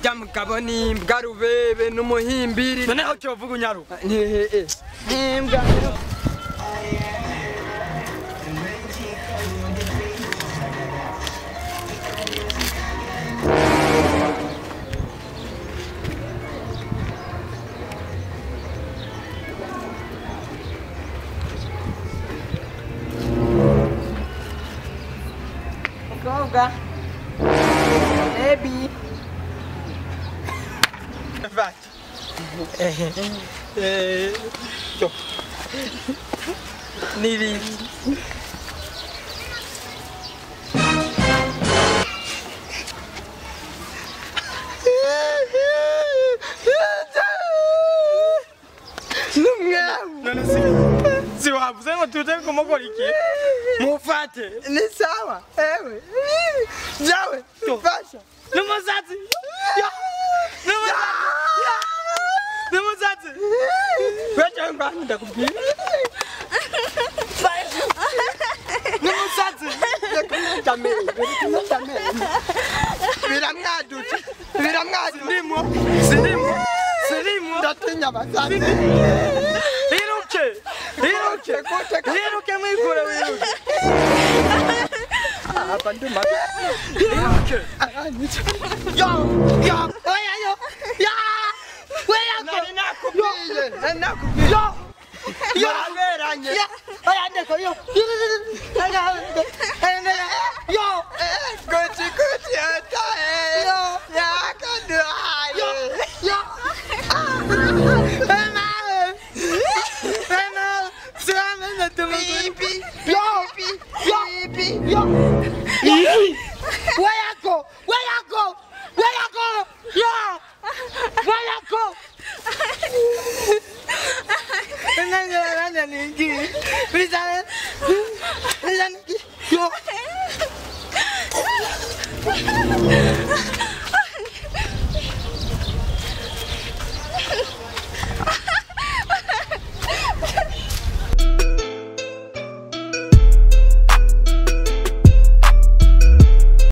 Jam kaboni garube numuhimbiri none aho cyovuga unyaruka mbwa Koga Baby vai yo niri none si wavuze ngo tuje kumukora iki mufate ni sawa ewe jawe fasha n'umusatsi n'umusatsi wewe ngani ndakubwira n'umusatsi biramwadutse sirimo ndatinya basazi iruke mwikure wiruke hapa nduma iruke yo oya yo ya wewe nakubwira yo weranye oya ndeko yo kuti ata yo yakadwa yo Yo.